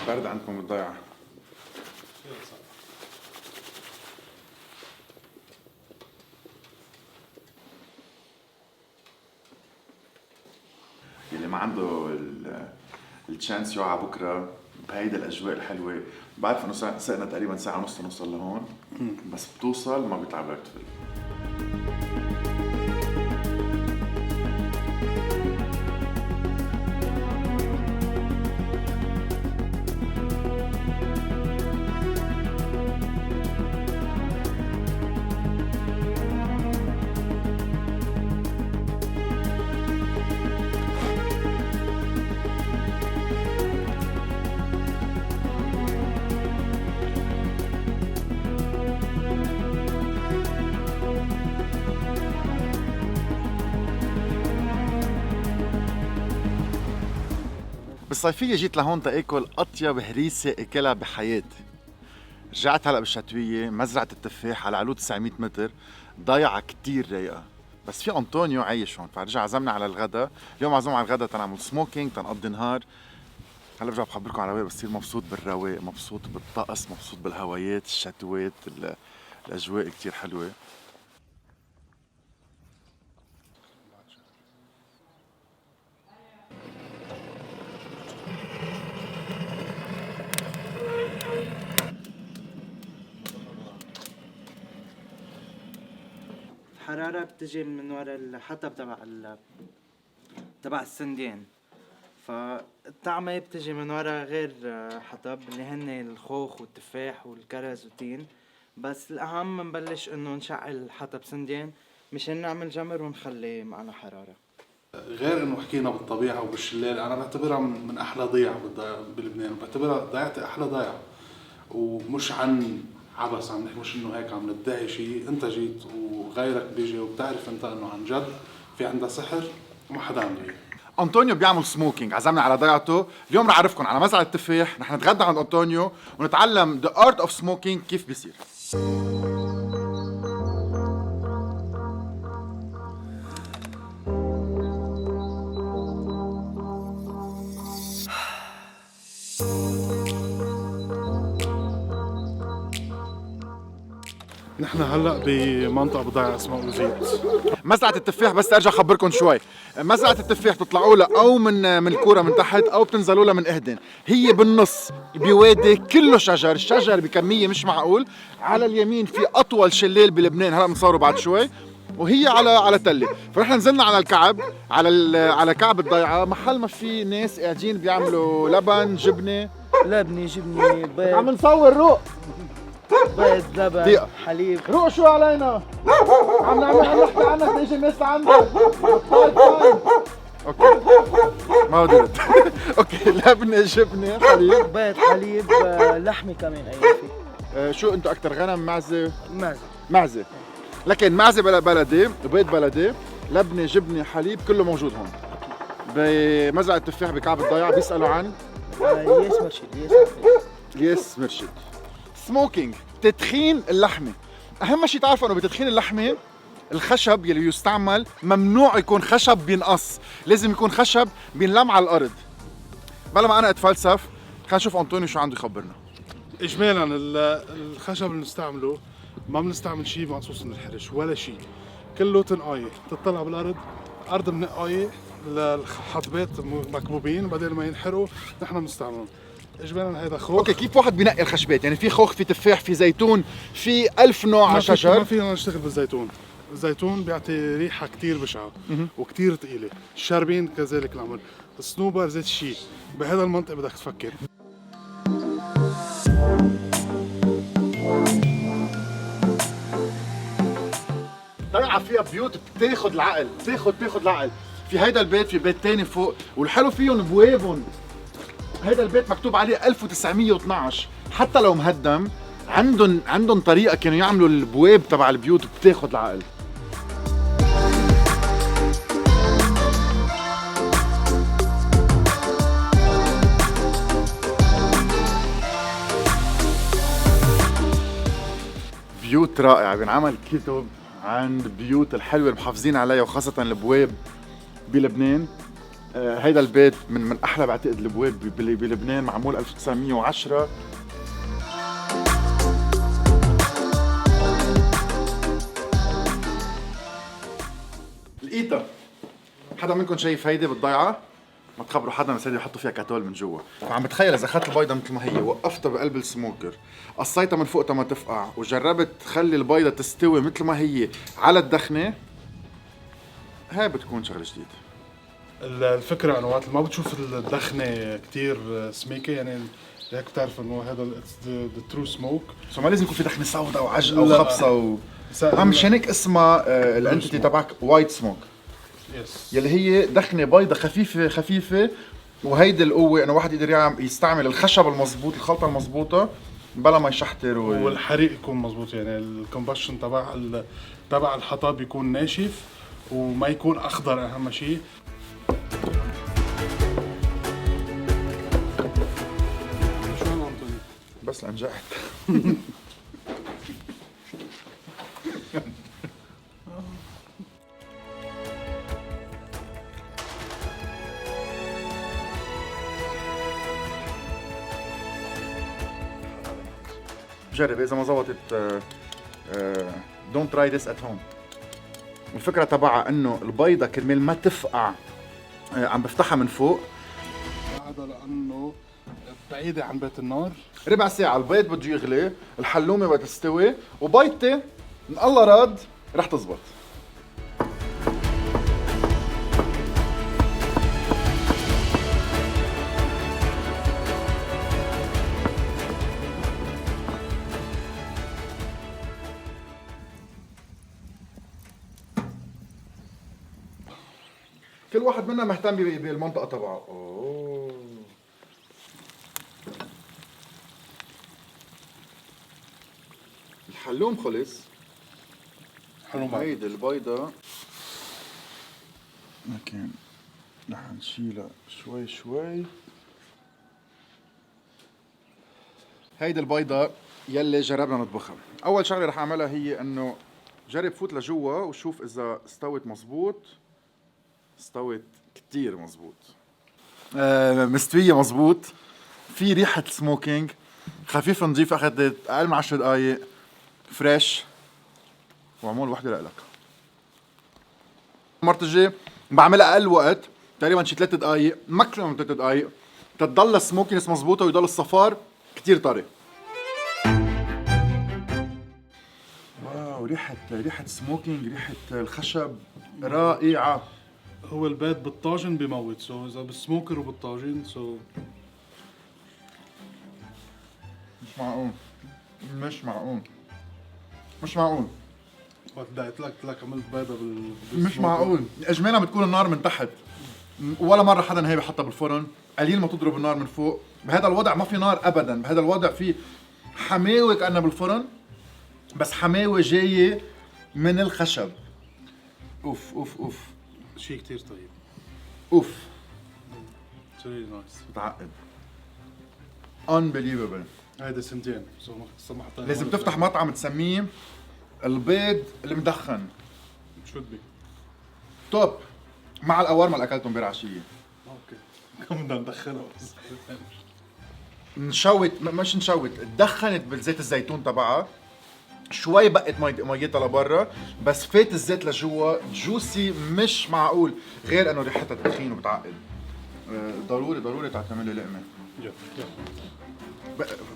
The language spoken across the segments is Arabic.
برد عندكم بالضيعة. اللي ما عنده التشانس يوعى بكره بهيدا الاجواء الحلوه، بعرف انه سقنا تقريبا ساعه ونص نوصل لهون، بس بتوصل ما بيطلع برد فيل. بالصيفية جيت لهون تاكل اطيب هريسة اكلها بحياتي. رجعت هلا بالشتوية مزرعة التفاح على علو 900 متر، ضيعة كتير رايقة. بس في انطونيو عايش هون فرجع عزمنا على الغداء، اليوم عزوم على الغداء تنعمل سموكينج تنقضي نهار. هلا برجع بخبركم على رواق، بصير مبسوط بالرواق، مبسوط بالطقس، مبسوط بالهوايات، الشتوات، الاجواء كتير حلوة. الحرارة بتجي من ورا الحطب تبع السندين، فالطعمة بتجي من ورا غير حطب اللي هن الخوخ والتفاح والكرز والتين. بس الأهم نبلش إنه نشعل حطب سندين مشان نعمل جمر ونخلي معنا حرارة. غير انه حكينا بالطبيعه وبالشلال، انا بعتبرها من احلى ضيعه بلبنان، بعتبرها ضيعتي احلى ضيعه، ومش عن عبس عم نحكي، مش انه هيك عم ندعي شيء. انت جيت وغيرك بيجي وبتعرف انت انه عن جد في عندها سحر وما حدا عنده اياه. انطونيو بيعمل سموكينج، عزمنا على ضيعته، اليوم رح اعرفكم على مزرعة التفاح، رح نتغدى عند انطونيو ونتعلم the art of smoking كيف بيصير. نحن هلا بمنطقه بضيعه اسمها أوزيت. مزرعة التفاح بس ارجع اخبركم شوي، مزرعة التفاح بتطلعوا لها او من الكورة من تحت او بتنزلوا لها من اهدن، هي بالنص بوادي كله شجر، الشجر بكمية مش معقول. على اليمين في اطول شلال بلبنان هلا بنصوره بعد شوي، وهي على تلة. فرحنا نزلنا على الكعب، على كعب الضيعة، محل ما في ناس قاعدين بيعملوا لبن جبنة. لبنة جبنة بيض، عم نصور روق بيض لبن دقيقة. حليب. روق شو علينا؟ عم نحكي عنك تيجي الناس لعندك. اوكي ما قدرت. اوكي لبنة جبنة حليب بيض حليب لحمة كمان أي في. شو انتو اكتر غنم معزة؟ معزة. معزة، لكن معزة بلدي، بيض بلدي، لبنة جبنة حليب كله موجود هون بمزرعة التفاح بكعب الضيعة. بيسألوا عن ياس مرشد. الياس مرشد. سموكينج، تدخين اللحمة. أهم شيء تعرفوا إنه بتدخين اللحمة الخشب يلي يستعمل ممنوع يكون خشب بينقص، لازم يكون خشب بينلم على الأرض. بلا ما أنا أتفلسف، خلينا نشوف أنطونيو شو عنده يخبرنا. اجمالا الخشب اللي بنستعمله ما بنستعمل شيء مقصوص من الحرش ولا شيء، كله تنقايه. تطلع بالارض، ارض بنقايه، الحطبات مكبوبين، بعدين ما ينحرقوا نحن بنستعملهم. اجمالا هذا خوخ. اوكي كيف واحد بينقي الخشبات؟ يعني في خوخ، في تفاح، في زيتون، في 1000 نوع على شجر. ما فينا نشتغل بالزيتون، الزيتون بيعطي ريحه كثير بشعه وكثير ثقيله، الشاربين كذلك الامر، الصنوبر زيت الشيء. بهذا المنطق بدك تفكر. ضيعة فيها بيوت بتاخد العقل، بتاخد العقل. في هيدا البيت، في بيت تاني فوق، والحلو فيهم بوابهم. هيدا البيت مكتوب عليه 1912، حتى لو مهدم عندهم طريقة كانوا يعملوا البواب تبع البيوت بتاخد العقل. بيوت رائعة، بينعمل كتب عن البيوت الحلوة اللي محافظين عليها، وخاصة البواب بلبنان. هيدا البيت من احلى بعتقد البواب بلبنان، معمول 1910. لقيتها. حدا منكم شايف هيدي بالضيعه؟ ما تخبروا حدا، بس هيدي بحطوا فيها كاتول من جوا. فعم بتخيل اذا اخذت البيضه مثل ما هي، وقفتها بقلب السموكر، قصيتها من فوق ما تفقع، وجربت تخلي البيضه تستوي مثل ما هي على الدخنه، هاي بتكون شغله جديده. الفكره انه وقت ما بتشوف الدخنه كتير سميكه، يعني هيك بتعرف انه هذا ذا ترو سموك. سو ما لازم يكون في دخنه سوداء وعجقه لا. وخبصه مشان هيك اسمها الانتيتي تبعك وايت سموك، يس يلي هي دخنه بيضة خفيفه خفيفه. وهيدي القوه انه واحد يقدر يستعمل الخشب المضبوط، الخلطه المضبوطه، بلا ما يشحتر والحريق يكون مزبوط، يعني الكومبشن تبع الحطب يكون ناشف وما يكون اخضر اهم شيء. شو هلا انطوني؟ بس لنجحت. جرب اذا ما زبطت دونت تراي ذس ات هوم. الفكره تبعها انه البيضه كرمال ما تفقع عم بفتحها من فوق. هذا لانه بعيده عن بيت النار. ربع ساعه البيض بده يغلي، الحلومه بدها تستوي، وبيضتي ان الله راد رح تزبط. كل واحد منا مهتم بالمنطقة تبعه. اوه الحلوم خلص. حلوم هيدي البيضة لكن رح نشيلها شوي شوي. هيدي البيضة يلي جربنا نطبخها. أول شغلة رح أعملها هي إنه جرب فوت لجوا وشوف إذا استوت مزبوط. استوت كتير مزبوط. مستوية مزبوط. في ريحة سموكينج خفيف نظيف، أخذت أقل من 10 دقايق، فريش، وعمول وحدة لإلك. مرة الجاي بعملها أقل وقت، تقريبا شي 3 دقايق، ماكسيموم 3 دقايق، تضل السموكينس مزبوطة ويضل الصفار كتير طري. واو، ريحة سموكينج، ريحة الخشب رائعة. هو البيت بالطاجن بموت، سو اذا بالسموكر وبالطاجن مش معقول، مش معقول، مش معقول، وقت دقيت لك عملت بيضة مش معقول. اجمالا بتكون النار من تحت، ولا مرة حدا هي بحطها بالفرن، قليل ما تضرب النار من فوق. بهذا الوضع ما في نار ابدا، بهذا الوضع في حماوة كأنها بالفرن، بس حماوة جاية من الخشب. اوف اوف اوف شيء كتير طيب. اوف ريلي نايس. متعقد. unbelievable. هيدا سنتين سمحت. لازم تفتح مطعم تسميه البيض المدخن. شود بي توب مع القوارما اللي اكلتهم امبارح عشيه. اوكي كم بدنا ندخنها بس. نشوت، مش نشوت، اتدخنت بالزيت الزيتون تبعها شوي، بقت ميتها لبرا، بس فات الزيت لجوا، جوسي مش معقول، غير انه ريحتها تخين وبتعقد. ضروري تعمل لي لقمه.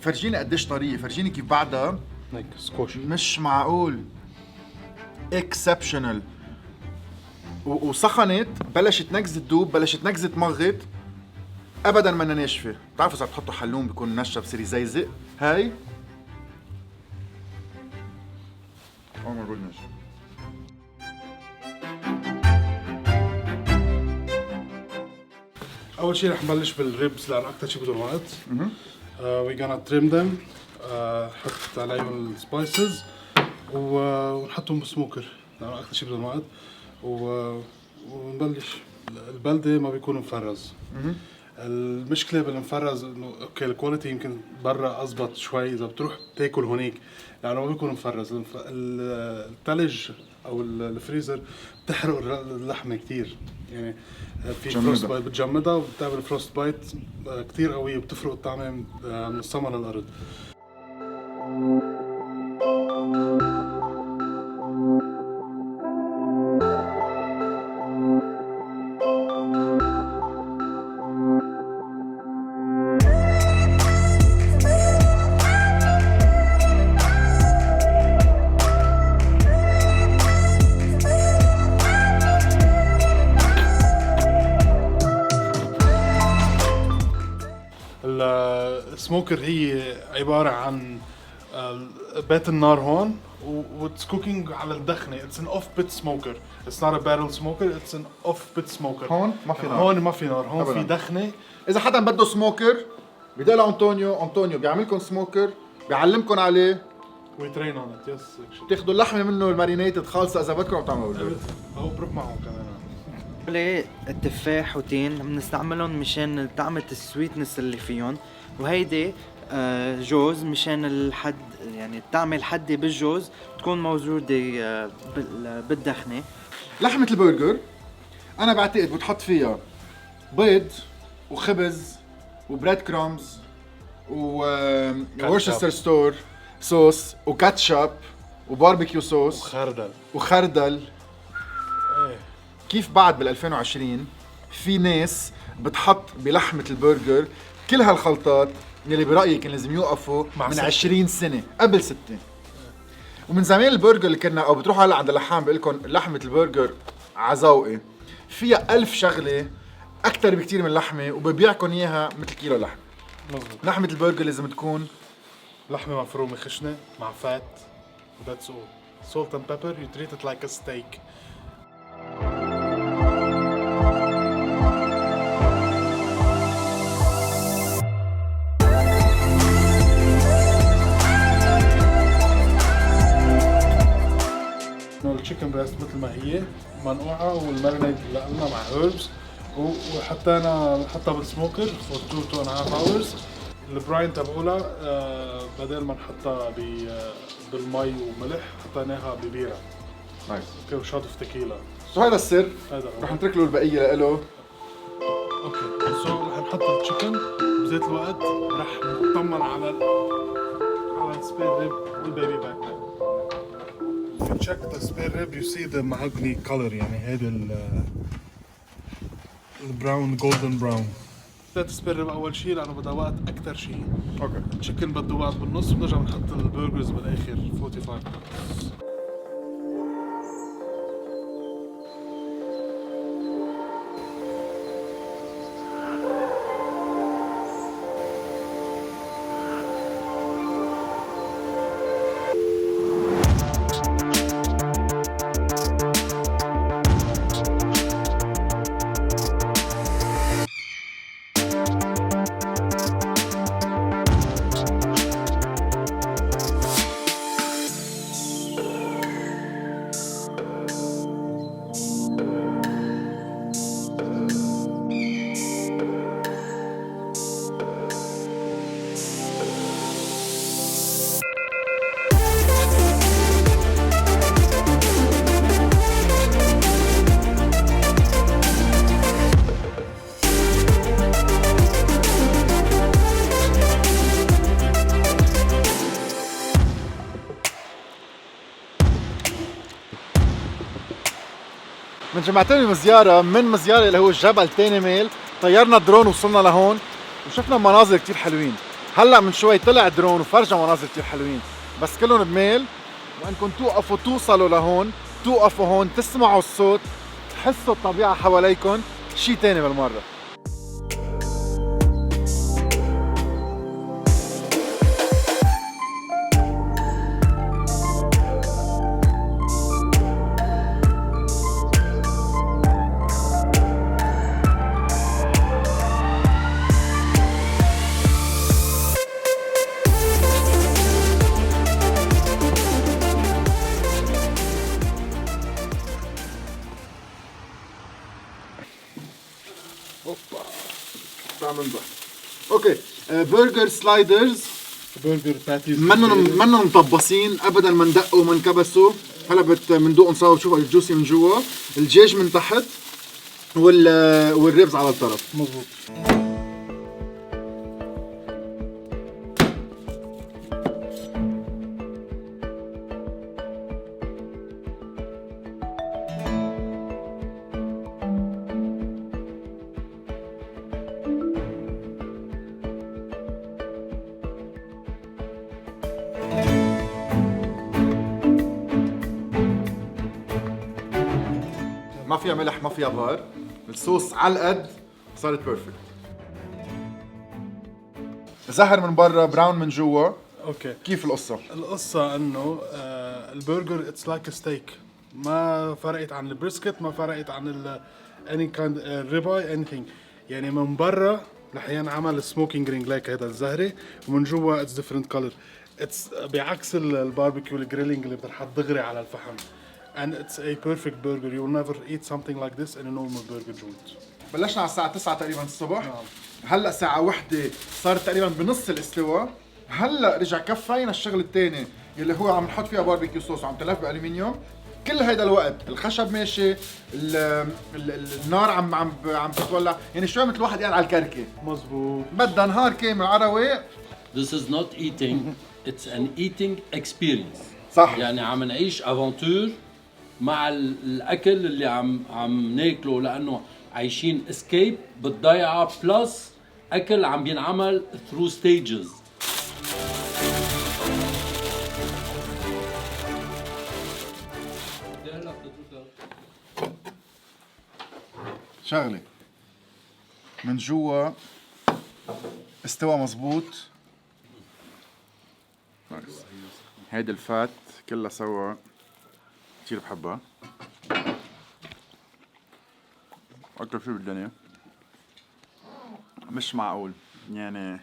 فرجيني قديش طريه، فرجيني كيف بعدها هيك سكوش. مش معقول، اكسبشنال. وسخنت، بلشت نكزة تدوب، بلشت نكزة تمغط، ابدا ما ناشفه. بتعرفوا اذا بتحطوا حلوم بيكون نشف بصير يزيزق. هاي او ماي جودنس. اول شيء رح نبلش بالريبس لانه اكثر شيء بدهم وقت. وي gonna trim them. نحط عليهم السبايسز ونحطهم بالسموكر لانه اكثر شيء بدهم وقت. ونبلش. البلدة ما بيكون مفرز. المشكله بالمفرز انه اوكي الكواليتي يمكن برا اضبط شوي اذا بتروح تاكل هونيك لانه ما بيكون مفرز. الثلج او الفريزر بتحرق اللحمه كثير يعني. في فروست بايت بتجمدها وبتعمل فروست بايت كثير قويه بتفرق الطعم من السما للارض. السموكر هي عبارة عن بيت النار هون واتس كوكينج على الدخنة. اتس ان اوف بيت سموكر. اتس نوت ا بارل سموكر. اتس ان اوف بيت سموكر. هون ما في نار. هون ما في نار. هون أبداً. في دخنة. اذا حدا بده سموكر بدق لأنطونيو بيعمل لكم سموكر، بيعلمكم عليه، وي ترين اون ات. يس بتاخذوا اللحمه منه المارينيتد خالصه اذا بدكم وبتعملوا برجر. هو بروح معه كمان. ليه التفاح وتين بنستعملهم مشان طعمة السويتنس اللي فيهم، وهيدي جوز مشان الحد، يعني الطعمة الحدة بالجوز تكون موجودة بالدخنة. لحمه البرجر انا بعتقد بتحط فيها بيض وخبز وبريد كرومز وورشستر ستور صوص وكاتشب وباربيكيو صوص وخردل. ايه كيف بعد بال 2020 في ناس بتحط بلحمه البرجر كل هالخلطات يلي برايي كان لازم يوقفوا من 20 سنه قبل 6. ومن زمان البرجر اللي كنا او بتروحوا هلا عند اللحام بقول لكم لحمه البرجر عزوقي فيها 1000 شغله اكثر بكثير من اللحمه وببيعكم اياها مثل كيلو لحم. مظبوط. لحمه البرجر لازم تكون لحمة مفرومة خشنة مع فات. That's all. Salt and pepper. You treat it like a steak. التشيكن بريست مثل ما هي منقوعة والمارينيد اللي قلنا مع هيربس وحطها بالسموكر for 2 to 2.5 hours. البراين تبعولها بدل ما نحطها بالمي وملح حطيناها ببيرة. نايس. اوكي وشوت اوف تكيلا. سو هذا السر. هذا هو. رح نترك له البقيه لإله. اوكي سو رح نحط التشيكن بذات الوقت رح نطمن على السبير ريب والبيبي باك. If you check the spare rib you see the mahogany color يعني هيدا البراون جولدن براون. بدأت السبير ريب اول شيء لانه بدها وقت اكثر شيء. اوكي. التشيكن بده وقت بالنص بنرجع بنحط البرجرز بالاخر 45. من جمعتين من مزيارة اللي هو الجبل تاني ميل طيرنا درون وصلنا لهون وشفنا مناظر كتير حلوين. هلا من شوي طلع درون وفرجنا مناظر كتير حلوين بس كلهم بميل. وانكم توقفوا توصلوا لهون توقفوا هون تسمعوا الصوت تحسوا الطبيعة حواليكم شي تاني بالمرة. اوكي برجر سلايدرز برجر باتيز منهم مطبصين ابدا، ما ندقوا ما انكبسوا. هلا بندوقهم سوا بتشوفوا الجوسي من جوا، الدجاج من تحت والريبز على الطرف. مظبوط. ما فيها ملح ما فيها بهار، الصوص على القد صارت بيرفكت. زهر من برا براون من جوا. اوكي، كيف القصة؟ القصة انه البرجر اتس لايك ستيك، ما فرقت عن البريسكت، ما فرقت عن اني كايند ريباي اني ثينج. يعني من برا رح ينعمل سموكينج رينج لايك هذا الزهري، ومن جوا اتس ديفرنت كولر. اتس بعكس الباربيكيو الجريلينج اللي بتنحط دغري على الفحم. And it's a perfect burger. You will never eat something like this in a normal burger joint. بلشنا على الساعة 9 تقريبا الصبح. هلا الساعة 1 صارت تقريبا بنص الاستواء. هلا رجع كفينا الشغل الثاني اللي هو عم نحط فيها باربيكيو صوص وعم تلف بالومنيوم. كل هيدا الوقت الخشب ماشي، النار عم تتولع، يعني شوي مثل الواحد قاعد على الكركة. مزبوط. بدها نهار كامل عروي. This is not eating, it's an eating experience. صح. يعني عم نعيش افونتور مع الاكل اللي عم ناكله، لانه عايشين اسكيب بالضيعه بلس اكل عم بينعمل through stages. شغلة من جوا استوى مزبوط. نايس. هيدي الفات كلها سوا كثير بحبها، اكثر شيء بالدنيا. مش معقول يعني.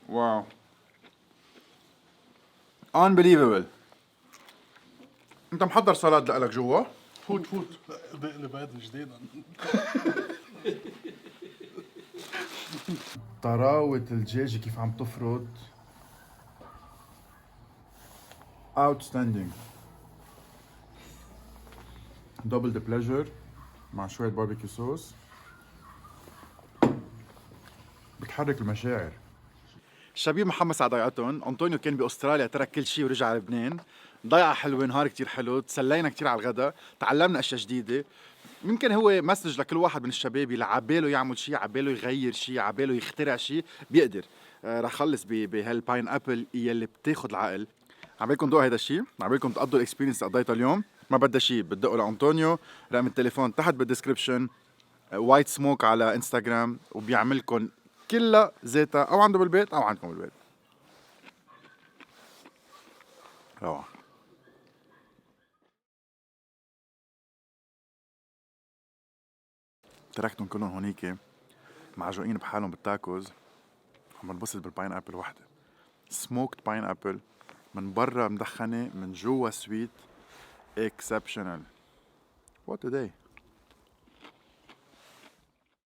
واو unbelievable. انت محضر سلطة لك جوا؟ فوت اللي بعد جديد. طراوة الدجاج كيف عم تفرط outstanding. double the pleasure مع شوية باربيكيو صوص بتحرك المشاعر. الشبيب محمد على ضيعتهم. أنطونيو كان بأستراليا ترك كل شيء ورجع على لبنان. ضيعة حلوة، نهار كتير حلو، تسلينا كتير على الغداء، تعلمنا أشياء جديدة. ممكن هو مسج لكل واحد من الشباب اللي عباله يعمل شيء، عباله يغير شيء، عباله يخترع شيء، بيقدر. رح خلص بهالباين ابل يلي بتاخد العقل. عبالكم ذوقوا هيدا الشيء، عبالكم تقضوا الاكسبيرينس اللي قضيتها اليوم. ما بدها شيء، بتدقوا لأنطونيو، رقم التليفون تحت بالدسكربشن، وايت سموك على انستغرام، وبيعملكم كلها ذاتها او عنده بالبيت او عندكم بالبيت. روعة. تركتهم كلهم هونيك معجوقين بحالهم بالتاكوز، عم بنبسط بالباين ابل وحده. سموكد باين ابل، من برا مدخنه من جوا سويت، اكسبشنال. وات ا داي.